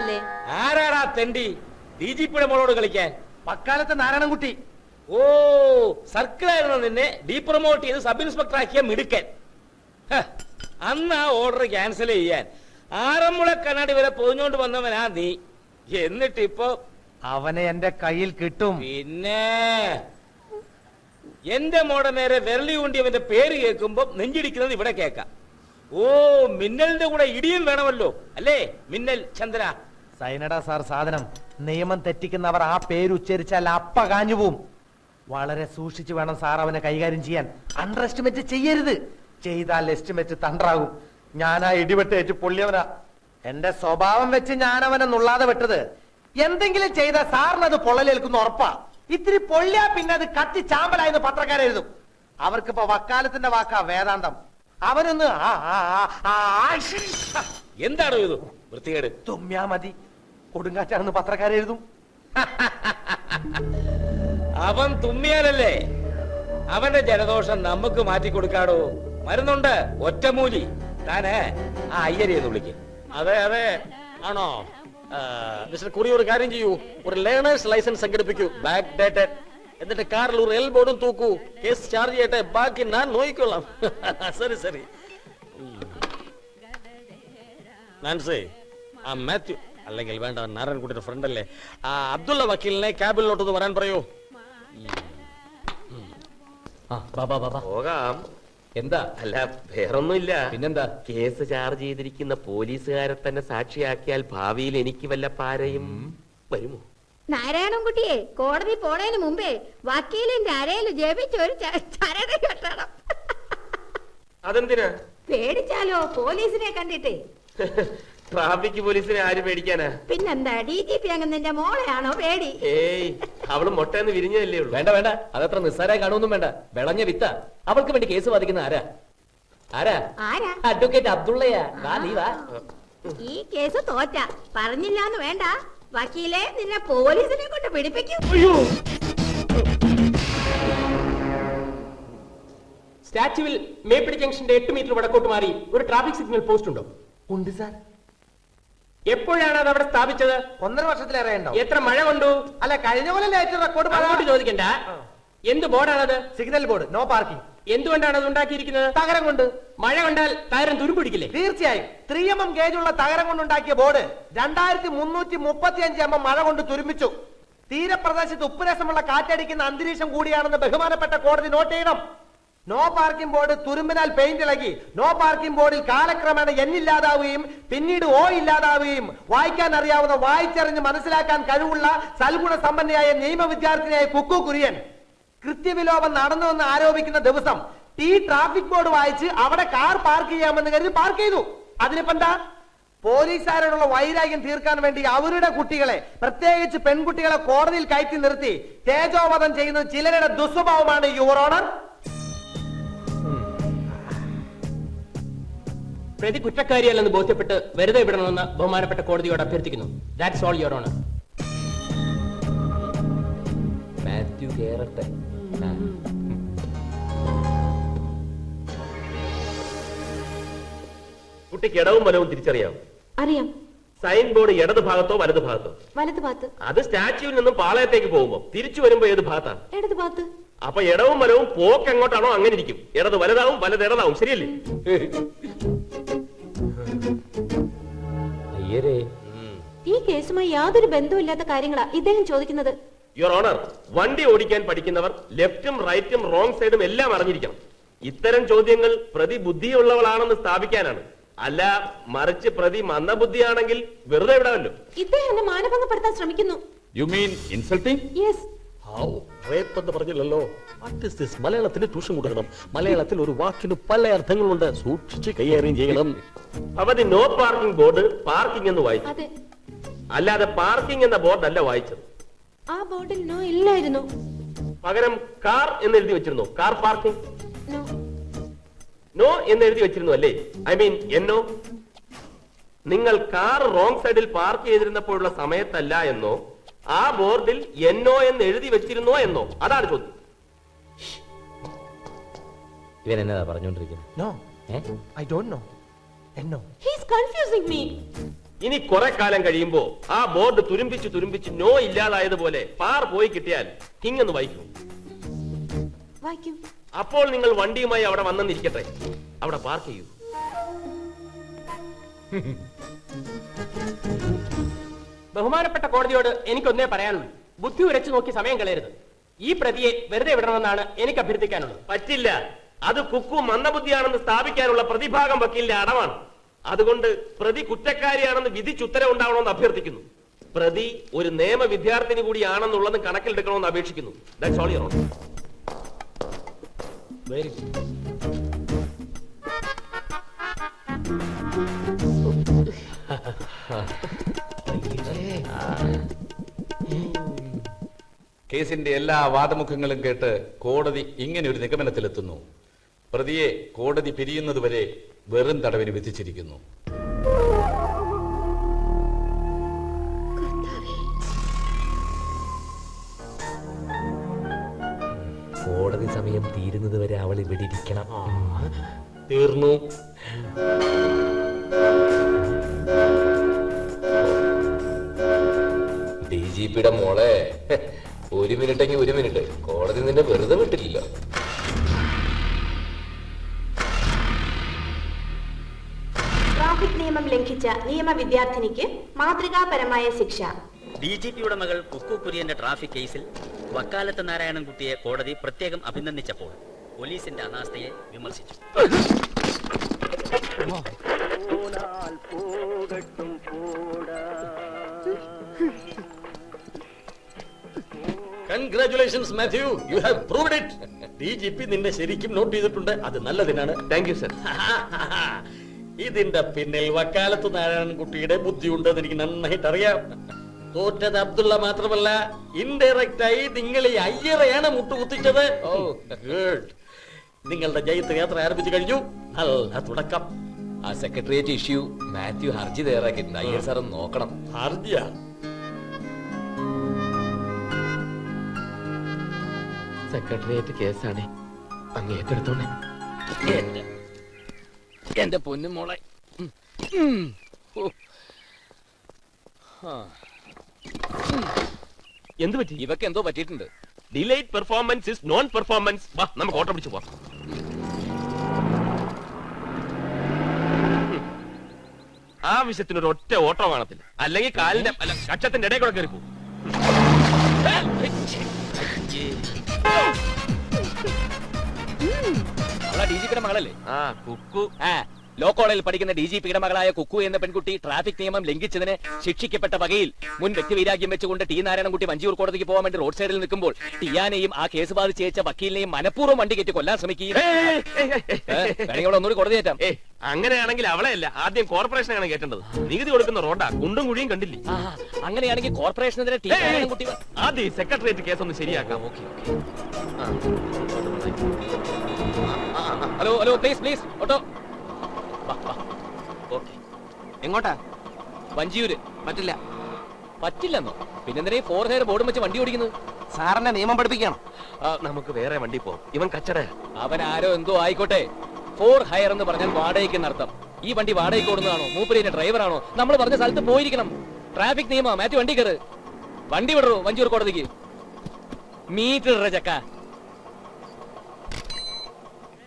അല്ലേ? ആരാടാ തെണ്ടി DGP-യുടെ മോളോട് കളിക്കാൻ? പക്കാലത്തെ നാരായണൻകുട്ടി. ഓ, സർക്കിളായിരുന്നു നിന്നെ ഡീപ്രൊമോട്ട് ചെയ്ത് സബ് ഇൻസ്പെക്ടർ ആക്കിയ മിടുക്കൻ. അന്ന് ആ ഓർഡർ ക്യാൻസൽ ചെയ്യാൻ ആറന്മുള കണ്ണാടി വരെ പൊതിഞ്ഞോണ്ട് വന്നവനാ നീ. എന്നിട്ടിപ്പോ അവനെ എന്റെ കയ്യിൽ കിട്ടും. പിന്നെ എന്റെ മോടെ നേരെ വിരളി കൊണ്ട് അവന്റെ പേര് കേൾക്കുമ്പോ നെഞ്ചിടിക്കുന്നത് ഇവിടെ കേക്കാം. ഓ, മിന്നലിന്റെ കൂടെ ഇടിയും വേണമല്ലോ അല്ലേ മിന്നൽ ചന്ദ്ര? സൈനഡ സാർ സാധനം. നിയമം തെറ്റിക്കുന്നവർ ആ പേര് ഉച്ചരിച്ചാൽ അപ്പ കാഞ്ഞു പോവും. വളരെ സൂക്ഷിച്ചു വേണം സാർ അവനെ കൈകാര്യം ചെയ്യാൻ. അണ്ടർ എസ്റ്റിമേറ്റ് ചെയ്യരുത്. ചെയ്താൽ എസ്റ്റിമേറ്റ് തണ്ടാകും. ഞാനാ ഇടിവെട്ടേറ്റ് പൊള്ളിയവനാ. എന്റെ സ്വഭാവം വെച്ച് ഞാൻ അവനെ നുള്ളാതെ വിട്ടത്. എന്തെങ്കിലും ചെയ്ത സാറിനത് പൊള്ളലേൽക്കുന്ന ഉറപ്പാ. ഇത്തിരി പൊള്ളിയാ പിന്നെ അത് കത്തി ചാമ്പലായെന്ന് പത്രക്കാരെഴുതും. അവർക്കിപ്പോ വക്കാലത്തിന്റെ വാക്കാ വേദാന്തം. അവനൊന്ന് എന്താണോ ഇത് വൃത്തികേട്? തുമ്മ്യാ മതി, കൊടുങ്കാറ്റാണെന്ന് പത്രക്കാരെഴുതും. അവൻ തുമ്മിയാലല്ലേ അവന്റെ ജലദോഷം നമുക്ക് മാറ്റിക്കൊടുക്കാടോ. മരുന്നുണ്ട്, ഒറ്റമൂലി. താന് ആ അയ്യരെന്ന് വിളിക്കും. അതെ അതെ, ആണോ മിസ്റ്റർ കുറി? ഒരു കാര്യം ചെയ്യൂ, ഒരു ലേണേഴ്സ് ലൈസൻസ് സംഘടിപ്പിക്കൂ, ബാക്ക് ഡേറ്റഡ്. എന്നിട്ട് കാറിൽ ഒരു എൽ ബോർഡും തൂക്കൂ. കേസ് ചാർജ് ചെയ്യട്ടെ, ബാക്കി ഞാൻ നോക്കിക്കൊള്ളാം. സരി സരി. നാൻസി, ആ മാത്യു അല്ലെങ്കിൽ വേണ്ട നാരായണൻകുട്ടിയുടെ ഫ്രണ്ട് അല്ലേ, ആ അബ്ദുള്ള വക്കീലിനെ ക്യാബിനിലോട്ടൊന്ന് വരാൻ പറയൂ. പോകാം. എന്താ? അല്ല, വേറൊന്നുമില്ല. പിന്നെന്താ? കേസ് ചാർജ് ചെയ്തിരിക്കുന്ന പോലീസുകാരെ തന്നെ സാക്ഷിയാക്കിയാൽ ഭാവിയിൽ എനിക്ക് വല്ല പാരയും വരുമോ? നാരായണൻകുട്ടിയെ കോടതി പോണതിന് മുമ്പേ വക്കീലിന്റെ അരയിൽ ജപിച്ചൊരു ചരട് കെട്ടണം. അതെന്തിനാ? പേടിച്ചാലോ പോലീസിനെ കണ്ടിട്ടേ. ട്രാഫിക് പോലീസിനെ ആര് പേടിക്കാനാ? പിന്നെന്താ, DGP അങ്ങ് മോളെയാണോ പേടി? ഏയ്, അവള് മൊട്ടന്ന് വിരിഞ്ഞതല്ലേ ഉള്ളൂ. വേണ്ട വേണ്ട, അതത്ര നിസ്സാരായി കാണുമൊന്നും വേണ്ട. വിളഞ്ഞ വിത്ത. അവൾക്ക് വേണ്ടി കേസ് വാദിക്കുന്ന ആരാ? ആരാ? ആരാ? അഡ്വക്കേറ്റ് അബ്ദുള്ളയാ. വാ നീ വാ. ഈ കേസ് തോറ്റ പറഞ്ഞില്ലാന്ന് വേണ്ട, വക്കീലെ നിന്നെ പോലീസിനെ കൊണ്ട് പിടിപ്പിക്കും. സ്റ്റാച്യുവിൽ മേപ്പിടി ജംഗ്ഷന്റെ 8 മീറ്റർ വടക്കോട്ട് മാറി ഒരു ട്രാഫിക് സിഗ്നൽ പോസ്റ്റ് ഉണ്ടോ? ഉണ്ട് സാർ. എപ്പോഴാണ് അത് അവിടെ സ്ഥാപിച്ചത്? 1.5 വർഷത്തിലേറെ ഉണ്ടോ? എത്ര മഴ കൊണ്ടു? അല്ല, കഴിഞ്ഞ പോലെ റെക്കോർഡ് അങ്ങോട്ട് ചോദിക്കണ്ട. എന്ത് ബോർഡാണത്? Signal board, no parking. എന്തുകൊണ്ടാണ് അത് ഉണ്ടാക്കിയിരിക്കുന്നത്? തകരം കൊണ്ട്. മഴ കൊണ്ടാൽ തകരം തുരുപിടിക്കില്ലേ? തീർച്ചയായും. 3 mm ഗേജുള്ള തകരം കൊണ്ടുണ്ടാക്കിയ ബോർഡ് 2335 mm മഴ കൊണ്ട് തുരുമ്പിച്ചു. തീരപ്രദേശത്ത് ഉപ്പുരസമുള്ള കാറ്റടിക്കുന്ന അന്തരീക്ഷം കൂടിയാണെന്ന് ബഹുമാനപ്പെട്ട കോടതി നോട്ട് ചെയ്യണം. നോ പാർക്കിംഗ് ബോർഡ് തുരുമ്പിനാൽ പെയിന്റ് ഇളകി. നോ പാർക്കിംഗ് ബോർഡിൽ കാലക്രമേണ ഇല്ലാതാവുകയും പിന്നീട് ഓ ഇല്ലാതാവുകയും വായിക്കാൻ അറിയാവുന്ന, വായിച്ചറിഞ്ഞ് മനസ്സിലാക്കാൻ കഴിവുള്ള സൽഗുണ സമ്പന്നയായ നിയമ വിദ്യാർത്ഥിനിയായ കുക്കു കുര്യൻ കൃത്യവിലോപം നടന്നുവെന്ന് ആരോപിക്കുന്ന ദിവസം ഈ ട്രാഫിക് ബോർഡ് വായിച്ച് അവിടെ കാർ പാർക്ക് ചെയ്യാമെന്ന് കരുതി പാർക്ക് ചെയ്തു. അതിനിപ്പെന്താ? പോലീസുകാരോടുള്ള വൈരാഗ്യം തീർക്കാൻ വേണ്ടി അവരുടെ കുട്ടികളെ, പ്രത്യേകിച്ച് പെൺകുട്ടികളെ കോടതിയിൽ കയറ്റി നിർത്തി തേജോവധം ചെയ്യുന്നത് ചിലരുടെ ദുസ്വഭാവമാണ്, യുവർ ഓണർ. പ്രതി കുറ്റക്കാരിയല്ലെന്ന് ബോധ്യപ്പെട്ട് വെറുതെ വിടണമെന്ന് ബഹുമാനപ്പെട്ട കോടതിയോട് അഭ്യർത്ഥിക്കുന്നു. That's all your honour. Mathew കേറട്ടെ. കുട്ടിക്ക് ഇടവും വലവും തിരിച്ചറിയാം? അറിയാം. സൈൻ ബോർഡ് ഇടത് ഭാഗത്തോ വലത് ഭാഗത്തോ? വലത് ഭാഗത്ത്. അത് സ്റ്റാച്യുവിൽ നിന്നും പാളയത്തേക്ക് പോകുമ്പോ തിരിച്ചു വരുമ്പോ ഏത് ഭാഗത്താണ്? ഇടത് ഭാഗത്ത്. അപ്പൊ ഇടവും വലവും പോക്ക് എങ്ങോട്ടാണോ അങ്ങനെ ഇരിക്കും. ഇടത് വലതാവും, വലത് ഇടതാവും. ശരിയല്ലേ? അയ്യരേ, ഈ കേസുമായി യാതൊരു ബന്ധവുമില്ലാത്ത കാര്യങ്ങളാ ഇദ്ദേഹം ചോദിക്കുന്നത്. യുവർ ഓണർ, വണ്ടി ഓടിക്കാൻ പഠിക്കുന്നവർ ലെഫ്റ്റും റൈറ്റും റോങ് സൈഡും എല്ലാം അറിഞ്ഞിരിക്കണം. ഇത്തരം ചോദ്യങ്ങൾ പ്രതി ബുദ്ധിയുള്ളവളാണെന്ന് സ്ഥാപിക്കാനാണ്. അല്ല മറിച്ച് പ്രതി മന്ദബുദ്ധിയാണെങ്കിൽ വെറുതെ വിടാമല്ലോ. ഇദ്ദേഹം എന്നെ മാനഭംഗപ്പെടുത്താൻ ശ്രമിക്കുന്നു. You mean insulting? Yes. Rape എന്ന് പറഞ്ഞില്ലല്ലോ. What is this? മലയാളത്തിന് ട്യൂഷൻ കൊടുക്കണം. മലയാളത്തിൽ ഒരു വാക്കിന് പല അർത്ഥങ്ങളുണ്ട്. സൂക്ഷിച്ച് കൈകാര്യം ചെയ്യണം. അവധി നോ പാർക്കിംഗ് ബോർഡ് പാർക്കിംഗ് എന്ന് വായിച്ചു, അതെ. അല്ലാതെ പാർക്കിംഗ് എന്ന ബോർഡ് അല്ല വായിച്ചത്. ആ ബോർഡിൽ നോ ഇല്ലായിരുന്നു. പകരം കാർ എന്ന് എഴുതി വെച്ചിരുന്നു. Car parking no. നോ എന്ന് എഴുതി വെച്ചിരുന്നു അല്ലേ? ഐ മീൻ എന്നോ. നിങ്ങൾ കാർ റോങ് സൈഡിൽ പാർക്ക് ചെയ്തിരുന്നപ്പോഴുള്ള സമയത്തല്ല എന്നോ ആ ബോർഡിൽ എന്നോ എന്ന് എഴുതി വെച്ചിരുന്നോ എന്നോ? അതാണ് ചോദ്യം. ഇവൻ എന്നതാ പറഞ്ഞോണ്ടിരിക്കുന്നത്? No, I don't know. എന്നോ. He is confusing me. ഇനി കുറെ കാലം കഴിയുമ്പോ ആ ബോർഡ് തുരുമ്പിച്ച് നോ ഇല്ലാതായതുപോലെ പാർ പോയി കിട്ടിയാൽ ഇങ്ങൊന്ന് വായിക്കൂ. വായിക്കും. അപ്പോൾ നിങ്ങൾ വണ്ടിയുമായി അവിടെ വന്നെന്നിരിക്കട്ടെ, അവിടെ പാർക്ക് ചെയ്യൂ. ബഹുമാനപ്പെട്ട കോടതിയോട് എനിക്കൊന്നേ പറയാനുള്ളൂ. ബുദ്ധി ഉരച്ചു നോക്കി സമയം കളയരുത്. ഈ പ്രതിയെ വെറുതെ വിടണമെന്നാണ് എനിക്ക് അഭ്യർത്ഥിക്കാനുള്ളത്. പറ്റില്ല. അത് കുക്കു മന്ദബുദ്ധിയാണെന്ന് സ്ഥാപിക്കാനുള്ള പ്രതിഭാഗം വക്കീലിന്റെ അടവാണ്. അതുകൊണ്ട് പ്രതി കുറ്റക്കാരിയാണെന്ന് വിധിച്ചുത്തരവുണ്ടാവണമെന്ന് അഭ്യർത്ഥിക്കുന്നു. പ്രതി ഒരു നിയമ വിദ്യാർത്ഥിനി കൂടിയാണെന്നുള്ളത് കണക്കിലെടുക്കണമെന്ന് അപേക്ഷിക്കുന്നു. That's all your owner. Very good. കേസിന്റെ എല്ലാ വാദമുഖങ്ങളും കേട്ട് കോടതി ഇങ്ങനെ ഒരു നിഗമനത്തിലെത്തുന്നു. പ്രതിയെ കോടതി പിരിയുന്നതുവരെ വെറും തടവിന് വിധിച്ചിരിക്കുന്നു. കോടതി സമയം തീരുന്നത് വരെ അവൾ ഇവിടെ ഇരിക്കണം. തീർന്നു. DGPയുടെ മോളെ, ഒരു മിനിറ്റെങ്കിൽ ഒരു മിനിറ്റ്, കോടതി നിന്നെ വെറുതെ വിട്ടില്ലല്ലോ. ട്രാഫിക് നിയമം ലംഘിച്ച നിയമ വിദ്യാർത്ഥിനിക്ക് മാതൃകാപരമായ ശിക്ഷ. DGPയുടെ മകൾ കുക്കു കുര്യന്റെ ട്രാഫിക് കേസിൽ വക്കാലത്ത് നാരായണൻകുട്ടിയെ കോടതി പ്രത്യേകം അഭിനന്ദിച്ചപ്പോൾ പോലീസിന്റെ അനാസ്ഥയെ വിമർശിച്ചു. Congratulations Mathew, you have proved it. DGP നിന്നെ ശരിക്കും നോട്ട് ചെയ്തിട്ടുണ്ട്. അത് നല്ലതിനാണ്. Thank you sir. ഇതിന്റെ പിന്നിൽ വക്കാലത്ത് നാരായണൻകുട്ടിയുടെ ബുദ്ധിയുണ്ടെന്ന് എനിക്ക് നന്നായിട്ട് അറിയാം. തോറ്റത് അബ്ദുള്ള മാത്രമല്ല, ഇൻഡയറക്റ്റ് ആയി നിങ്ങൾ ഈ അയ്യറയാണ് മുട്ടുകുത്തിച്ചത്. ഓ ഗുഡ്. നിങ്ങളുടെ ജയത്ത് യാത്ര ആരംഭിച്ചു കഴിഞ്ഞു. നല്ല തുടക്കം. ആ സെക്രട്ടേറിയറ്റ് ഇഷ്യൂ മാത്യു ഹർജി തയ്യാറാക്കിയിട്ടുണ്ട്. അയ്യർ സാർ നോക്കണം. ഹർജിയാ? സെക്രട്ടേറിയറ്റ് കേസാണ്, അങ്ങ് ഏറ്റെടുത്തോണേ. എന്റെ പൊന്നു മോളെ. എന്ത് പറ്റി? ഇവക്ക് എന്തോ പറ്റിയിട്ടുണ്ട്. Delete performance is known performance. വാ, നമുക്ക് ഓട്ടം പിടിച്ചു പോവാം. ആവശ്യത്തിന് ഒരു ഒറ്റ ഓട്ടോ കാണത്തില്ല, അല്ലെങ്കിൽ കാലിന്റെ അല്ല കക്ഷത്തിന്റെ ഇടയിൽ കൂടെ കയറി പോകും. DGPയുടെ മകളല്ലേ? ആ കുക്കു. ലോ കോളേജിൽ പഠിക്കുന്ന DGPയുടെ മകളായ കുക്കു എന്ന പെൺകുട്ടി ട്രാഫിക് നിയമം ലംഘിച്ചതിന് ശിക്ഷിക്കപ്പെട്ട വകയിൽ മുൻ വ്യക്തിവൈരാഗ്യം വെച്ചുകൊണ്ട് ടി നാരായണൻകുട്ടി വഞ്ചിയൂർ കോടതിക്ക് പോകാൻ വേണ്ടി റോഡ് സൈഡിൽ നിൽക്കുമ്പോൾ ടിയാനെയും ആ കേസ് ബാധിച്ച് അയച്ച വക്കീലിനെയും മനഃപൂർവ്വം വണ്ടി കയറ്റി കൊല്ലാൻ ശ്രമിക്കുകയും ഒന്നുകൂടി കോടതി കയറ്റാം. അങ്ങനെയാണെങ്കിൽ അവളെയല്ല, ആദ്യം കോർപ്പറേഷനാണ് കേട്ടേണ്ടത്. നികുതി കൊടുക്കുന്ന റോഡാ, കുണ്ടും കുഴിയും കണ്ടില്ലേ? അങ്ങനെയാണെങ്കിൽ കോർപ്പറേഷനെതിരെ ടി നാരായണൻകുട്ടി ആദ്യം സെക്രട്ടേറിയറ്റ് കേസ് ഒന്ന് ശരിയാക്കാം. Hello hello, please please, auto. എങ്ങോട്ടാ? വഞ്ചിയൂര്. പറ്റില്ല. പറ്റില്ലെന്നോ? പിന്നെന്തിനാ 4 ഹെയർ ബോർഡും വെച്ച് വണ്ടി ഓടിക്കുന്നത്? സാറിനെ നിയമം പഠിപ്പിക്കണം. നമുക്ക് വേറെ വണ്ടി പോവാം. ഇവൻ കച്ചട. അവൻ ആരോ എന്തോ ആയിക്കോട്ടെ. 4 ഹയർ എന്ന് പറഞ്ഞാൽ വാടകയ്ക്ക് നടത്തം. ഈ വണ്ടി വാടകയ്ക്ക് ഓടുന്നതാണോ? മൂപ്പരിന്റെ ഡ്രൈവറാണോ? നമ്മൾ പറഞ്ഞ സ്ഥലത്ത് പോയിരിക്കണം. ട്രാഫിക് നിയമം. മാറ്റി വണ്ടി കയറ്. വണ്ടി വിടറോ വഞ്ചിയൂർ കോടതിക്ക്. മീറ്റർ ചക്ക.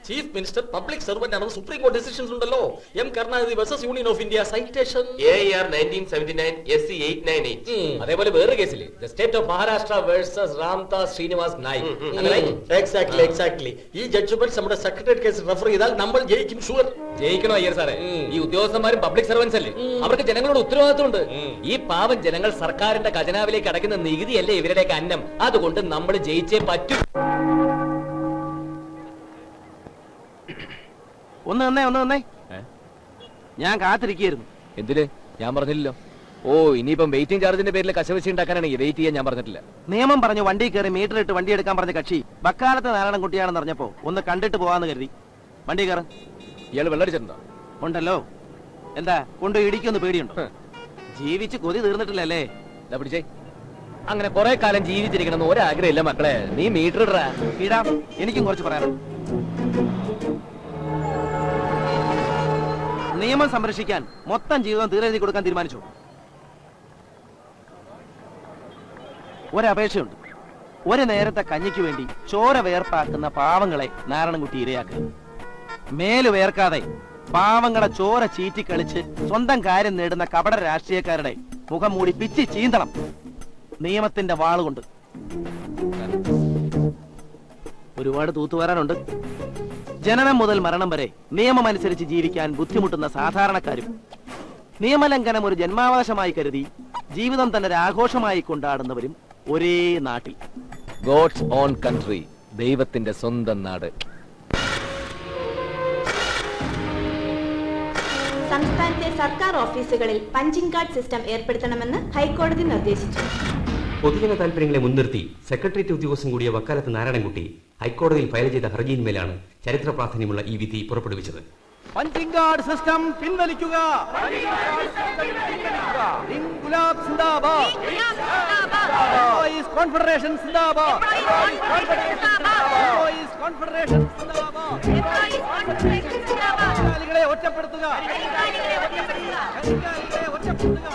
ചീഫ് മിനിസ്റ്റർ പബ്ലിക് സർവന്റ് ആണെന്ന് സുപ്രീം കോടതി ഡിസിഷൻസ് ഉണ്ടല്ലോ. M Karunanidhi versus union of India citation AR 1979 SC 898. അതേപോലെ വേറെ കേസില്ലേ, the state of Maharashtra versus Ramdas Srinivas Naik. Exactly. ഈ ജഡ്ജ്മെന്റ് നമ്മുടെ സെക്രട്ടേറിയറ്റ് കേസ് റെഫർ ചെയ്താൽ നമ്മൾ ജയിക്കും. ഷുവർ ജയിക്കണോ അയ്യർ സാറേ? ഈ ഉദ്യോഗസ്ഥന്മാരും പബ്ലിക് സർവൻസ് അല്ലേ, അവർക്ക് ജനങ്ങളോട് ഉത്തരവാദിത്വമുണ്ട്. ഈ പാവം ജനങ്ങൾ സർക്കാരിന്റെ ഖജനാവിലേക്ക് അടയ്ക്കുന്ന നികുതിയല്ലേ ഇവരുടെയൊക്കെ അന്നം. അതുകൊണ്ട് നമ്മൾ ജയിച്ചേ പറ്റൂ. ഒന്ന് വന്നേ. ഞാൻ കാത്തിരിക്കുന്നു. എന്തിന്? ഞാൻ പറഞ്ഞില്ലല്ലോ. ഓ, ഇനിയിപ്പം വെയിറ്റിംഗ് ചാർജിന്റെ പേരിൽ കശവശി ഉണ്ടാക്കാനാണെങ്കിൽ വെയിറ്റ് ചെയ്യാൻ ഞാൻ പറഞ്ഞിട്ടില്ല. നിയമം പറഞ്ഞു വണ്ടി കയറി മീറ്റർ ഇട്ട് വണ്ടി എടുക്കാൻ പറഞ്ഞ കക്ഷി വക്കാലത്ത് നാരായണൻകുട്ടിയാണെന്ന് അറിഞ്ഞപ്പോ ഒന്ന് കണ്ടിട്ട് പോവാന്ന് കരുതി. വണ്ടി കയറും. ഇയാൾ വെള്ളടിച്ചിട്ടുണ്ടോ? ഉണ്ടല്ലോ. എന്താ കൊണ്ട് ഇടിക്കൊന്ന് പേടിയുണ്ടോ? ജീവിച്ച് കൊതി തീർന്നിട്ടില്ലല്ലേ? പിടിച്ചേ. അങ്ങനെ കുറെ കാലം ജീവിച്ചിരിക്കണമെന്ന് ഒരാഗ്രഹമില്ല മക്കളെ. നീ മീറ്റർ ഇടാ. ഇടാം. എനിക്കും കുറച്ച് പറയാനുണ്ട്. നിയമം സംരക്ഷിക്കാൻ മൊത്തം ജീവിതം തീരെഴുതി കൊടുക്കാൻ തീരുമാനിച്ചു. ഒരപേക്ഷയുണ്ട്. ഒരു നേരത്തെ കഞ്ഞിക്ക് വേണ്ടി ചോര വേർപ്പാക്കുന്ന പാവങ്ങളെ നാരായണൻകുട്ടി ഇരയാക്കുക. മേല് വേർക്കാതെ പാവങ്ങളെ ചോര ചീറ്റിക്കളിച്ച് സ്വന്തം കാര്യം നേടുന്ന കപട രാഷ്ട്രീയക്കാരുടെ മുഖം മൂടി പിച്ചി ചീന്തണം നിയമത്തിന്റെ വാളുകൊണ്ട്. ഒരുപാട് തൂത്തുവരാനുണ്ട്. ജനനം മുതൽ മരണം വരെ നിയമമനുസരിച്ച് ജീവിക്കാൻ ബുദ്ധിമുട്ടുന്ന സാധാരണക്കാരും നിയമലംഘനം ഒരു ജന്മാവകാശമായി കരുതി ജീവിതം തന്നെ ഒരു ആഘോഷമായി കൊണ്ടാടുന്നവരും ഒരേ നാട്ടിൽ. ഗോഡ്സ് ഓൺ കൺട്രി, ദൈവത്തിന്റെ സ്വന്തം നാട്. സംസ്ഥാനത്തെ സർക്കാർ ഓഫീസുകളിൽ പഞ്ചിംഗ് കാർഡ് സിസ്റ്റം ഏർപ്പെടുത്തണമെന്ന് ഹൈക്കോടതി നിർദ്ദേശിച്ചു. പൊതുജന താൽപര്യങ്ങളെ മുൻനിർത്തി സെക്രട്ടേറിയറ്റ് ഉദ്യോഗസ്ഥൻ കൂടിയ വക്കാലത്ത് നാരായണൻകുട്ടി ഹൈക്കോടതിയിൽ ഫയൽ ചെയ്ത ഹർജിയിന്മേലാണ് ചരിത്ര പ്രാധാന്യമുള്ള ഈ വിധി പുറപ്പെടുവിച്ചത്. പഞ്ചിംഗ് കാർഡ് സിസ്റ്റം പിൻവലിക്കുക. ഇൻകുലാബ് സിന്ദാബാദ്. എംപ്ലോയീസ് കോൺഫെഡറേഷൻ സിന്ദാബാദ്. എംപ്ലോയീസ് കോൺഫെഡറേഷൻ സിന്ദാബാദ്. തൊഴിലാളികളെ ഒറ്റപ്പെടുത്തുക. തൊഴിലാളികളെ ഒറ്റപ്പെടുത്തുക.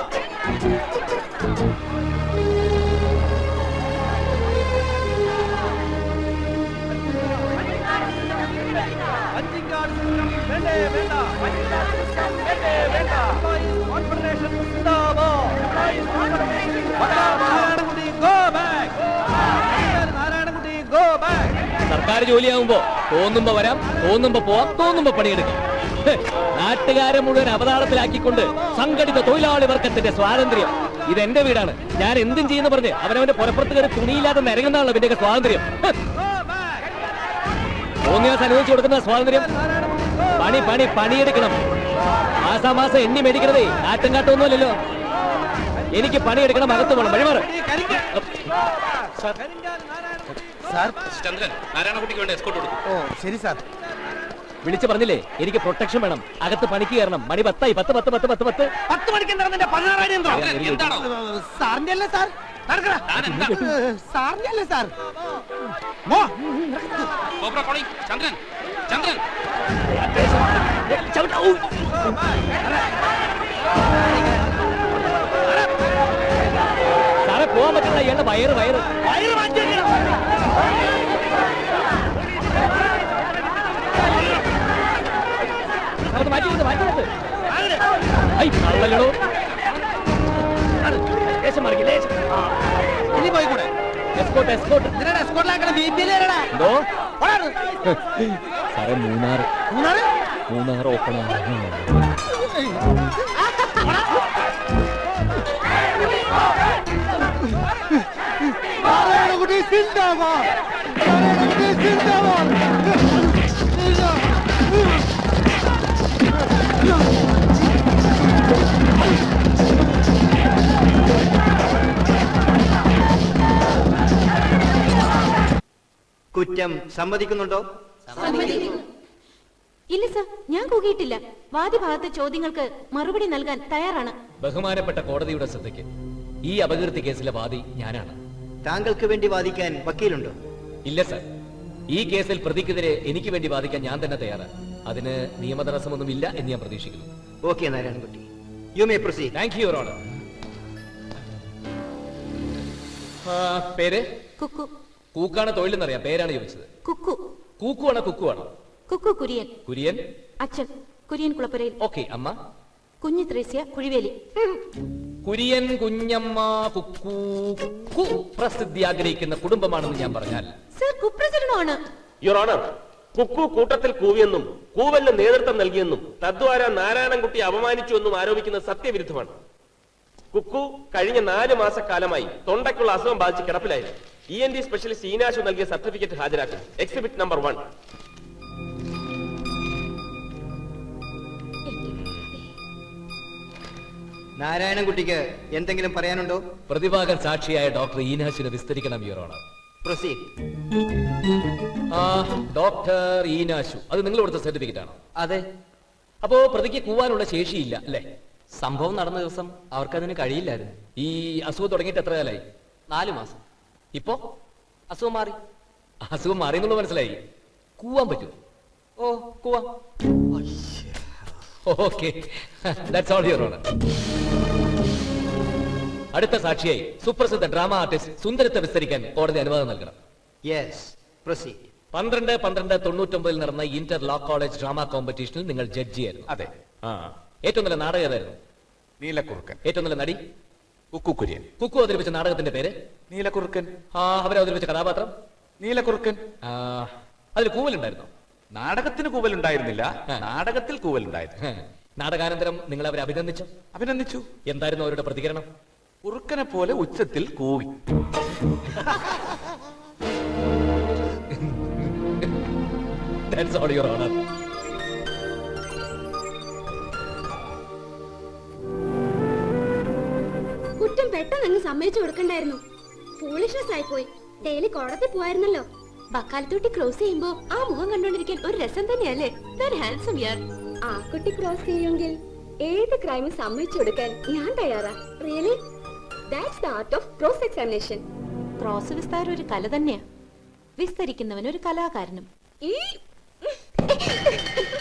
പഞ്ചിംഗ് കാർഡ് സിസ്റ്റം വേണ്ടേ വേണ്ട. പഞ്ചിംഗ് കാർഡ് സിസ്റ്റം വേണ്ടേ വേണ്ട. കോൺഫെഡറേഷൻ സിന്ദാബാദ്. Narayanankutty go back. Narayanankutty go back. സർക്കാർ ജോലിയാകുമ്പോ തോന്നുമ്പോ വരാം, തോന്നുമ്പോ പോവാം, തോന്നുമ്പോ പണിയെടുക്കാം. നാട്ടുകാരെ മുഴുവൻ അവതാളത്തിലാക്കിക്കൊണ്ട് സംഘടിത തൊഴിലാളി വർഗത്തിന്റെ സ്വാതന്ത്ര്യം. ഇതെന്റെ വീടാണ്, ഞാൻ എന്തും ചെയ്യുന്ന പറഞ്ഞ് അവനവന്റെ പുറപ്പുറത്ത് കയറി തുണിയില്ലാതെ നിരങ്ങുന്നതാണല്ലോ ഇതിന്റെയൊക്കെ സ്വാതന്ത്ര്യം. തോന്നിയാസ് അനുവദിച്ചു കൊടുക്കുന്ന സ്വാതന്ത്ര്യം. പണി പണി പണിയെടുക്കണം. മാസാമാസം എണ്ണി മേടിക്കണതേ കാറ്റും കാട്ടൊന്നുമല്ലല്ലോ. എനിക്ക് പണിയെടുക്കണം, അകത്ത് പോകണം. വഴിമാറ്. ചന്ദ്രൻ നാരായണൻകുട്ടിക്ക് വേണ്ടി എസ്കോർട്ട് കൊടുക്കും. ഓ ശരി സാർ. വിളിച്ചു പറഞ്ഞില്ലേ എനിക്ക് പ്രൊട്ടക്ഷൻ വേണം, അകത്ത് പണിക്ക് കയറണം. മണി 10 10 10 10 10 10 10 മണിക്ക് എന്താണോ സാറിന്റെ അല്ലേ സാർ? സാറിന്റെ അല്ലേ സാർ? ചന്ദ്രൻ ചന്ദ്രൻ സാറെ പോവാൻ പറ്റില്ല. ഇയാളുടെ വയറ് വയറ് മാറ്റി മാറ്റി കള്ളലോ. ലേശം മാറി ലേശം. ഇനി പോയിക്കൂടെ? Escort escort. എന്തോ സാറേ മൂന്നാർ ഓപ്പണാണ്. കുറ്റം സമ്മതിക്കുന്നുണ്ടോ? ഇല്ല സർ, ഞാൻ കൂകിയിട്ടില്ല. വാദിഭാഗത്തെ ചോദ്യങ്ങൾക്ക് മറുപടി നൽകാൻ തയ്യാറാണ്. ബഹുമാനപ്പെട്ട കോടതിയുടെ ശ്രദ്ധയ്ക്ക്, ഈ അപകീർത്തി കേസിലെ വാദി ഞാനാണ്. താങ്കൾക്ക് വേണ്ടി വാദിക്കാൻ വക്കീലുണ്ടോ? ഇല്ല സർ, ഈ കേസിൽ പ്രതിക്കെതിരെ എനിക്ക് വേണ്ടി വാദിക്കാൻ ഞാൻ തന്നെ തയ്യാറാണ്. അതിന് നിയമതടസ്സമൊന്നും ഇല്ല എന്ന് ഞാൻ പ്രതീക്ഷിക്കുന്നു. Okay Narayanankutty, you may proceed. Thank you your honour. പേര്? കുക്കു. കൂക്കാണ് തൊഴിലെന്നറിയാം, പേരാണ് ചോദിച്ചത്. കുക്കു. കൂക്കുവാണോ കുക്കുവാണോ? കുക്കു കുര്യൻ. കുര്യൻ? അച്ഛൻ കുര്യൻ കുളപ്പുരയിൽ. ഓക്കെ. അമ്മ? കുഞ്ഞു ത്രേസ്യ കുഴിവേലി. കുര്യൻ കുഞ്ഞമ്മ കുക്കു കുക്കു പ്രസിദ്ധി ആഗ്രഹിക്കുന്ന കുടുംബമാണെന്ന് ഞാൻ പറഞ്ഞാൽ സർ കുപ്രചരണമാണ്. യുവർ ഓണർ, കുക്കു കൂട്ടത്തിൽ കൂവിയെന്നും കൂവലിന് നേതൃത്വം നൽകിയെന്നും തദ്വാര നാരായണൻകുട്ടി അപമാനിച്ചുവെന്നും ആരോപിക്കുന്നത് സത്യവിരുദ്ധമാണ്. കുക്കു കഴിഞ്ഞ 4 മാസക്കാലമായി തൊണ്ടയ്ക്കുള്ള അസുഖം ബാധിച്ച് കിടപ്പിലായിരുന്നു. ENT സ്പെഷ്യലിസ്റ്റ് ഈനാശു നൽകിയ സർട്ടിഫിക്കറ്റ് ഹാജരാക്കും. Exhibit number 1. നാരായണൻകുട്ടിക്ക് എന്തെങ്കിലും പറയാനുണ്ടോ? പ്രതിഭാഗം സാക്ഷിയായ ഡോക്ടർ ഈനാശുവിനെ വിസ്തരിക്കണം your honour. Proceed. Doctor Eenashu, അത് നിങ്ങൾ കൊടുത്ത സർട്ടിഫിക്കറ്റ് ആണോ? അതെ. അപ്പോ പ്രതിക്ക് കൂവാനുള്ള ശേഷിയില്ല അല്ലേ? സംഭവം നടന്ന ദിവസം അവർക്കതിന് കഴിയില്ലായിരുന്നു. ഈ അസുഖം തുടങ്ങിയിട്ട് എത്ര കാലായി? 4 മാസം. ഇപ്പോ അസുഖം മാറി. അസുഖം മാറി എന്നുള്ളത് മനസ്സിലായി. കൂവാൻ പറ്റുമോ? ഓ കൂവാ. Okay, that's all your honour. അടുത്ത സാക്ഷിയായി സുപ്രസിദ്ധ ഡ്രാമ ആർട്ടിസ്റ്റ് സുന്ദരത്തെ വിസ്തരിക്കാൻ കോടതി അനുവാദം നൽകണം. Yes, proceed. 12/12/99 നടന്ന ഇന്റർ ലോ കോളേജ് ഡ്രാമ കോമ്പറ്റീഷനിൽ നിങ്ങൾ ജഡ്ജിയായിരുന്നു. അതെ. ഏറ്റവും നല്ല നാടകം ഏതായിരുന്നു? നീലക്കുറുക്കൻ. ഏറ്റവും നല്ല നടി? കുക്കു കുര്യൻ. കുക്കു അവതരിപ്പിച്ച നാടകത്തിന്റെ പേര്? നീലക്കുറുക്കൻ. അവരവതരിപ്പിച്ച കഥാപാത്രം? നീലക്കുറുക്കൻ. അതിൽ കൂവലുണ്ടായിരുന്നു? നാടകത്തിന് കൂവലുണ്ടായിരുന്നില്ല, നാടകത്തിൽ കൂവലുണ്ടായിരുന്നു. നാടകാനന്തരം നിങ്ങൾ അവരെ അഭിനന്ദിച്ചു? അഭിനന്ദിച്ചു. എന്തായിരുന്നു അവരുടെ പ്രതികരണം? കുറുക്കനെ പോലെ ഉച്ചത്തിൽ കൂവി. That's all, Your Honor. കുറ്റം പെട്ടെന്ന് അങ്ങ് സമ്മതിച്ചു കൊടുക്കണ്ടായിരുന്നു. ഫൂളിഷ്നെസ് ആയിപ്പോയി. ഡെയിലി കോടതി പോവായിരുന്നല്ലോ. ബക്കാലത്തോട്ടി ക്രോസ് ചെയ്യുമ്പോ ആ മുഖം കണ്ടോണ്ടിരിക്കാൻ ഒരു രസം തന്നെയല്ലേ? ഹാൻസം യാർ. ആ കുട്ടി ക്രോസ് ചെയ്യുമെങ്കിൽ ഏത് ക്രൈമും സമ്മതിച്ചു കൊടുക്കാൻ ഞാൻ തയ്യാറാ. Really? That's the art of cross examination. Cross വിസ്താരം ഒരു കല തന്നെയാ, വിസ്തരിക്കുന്നവൻ ഒരു കലാകാരനും. ഈ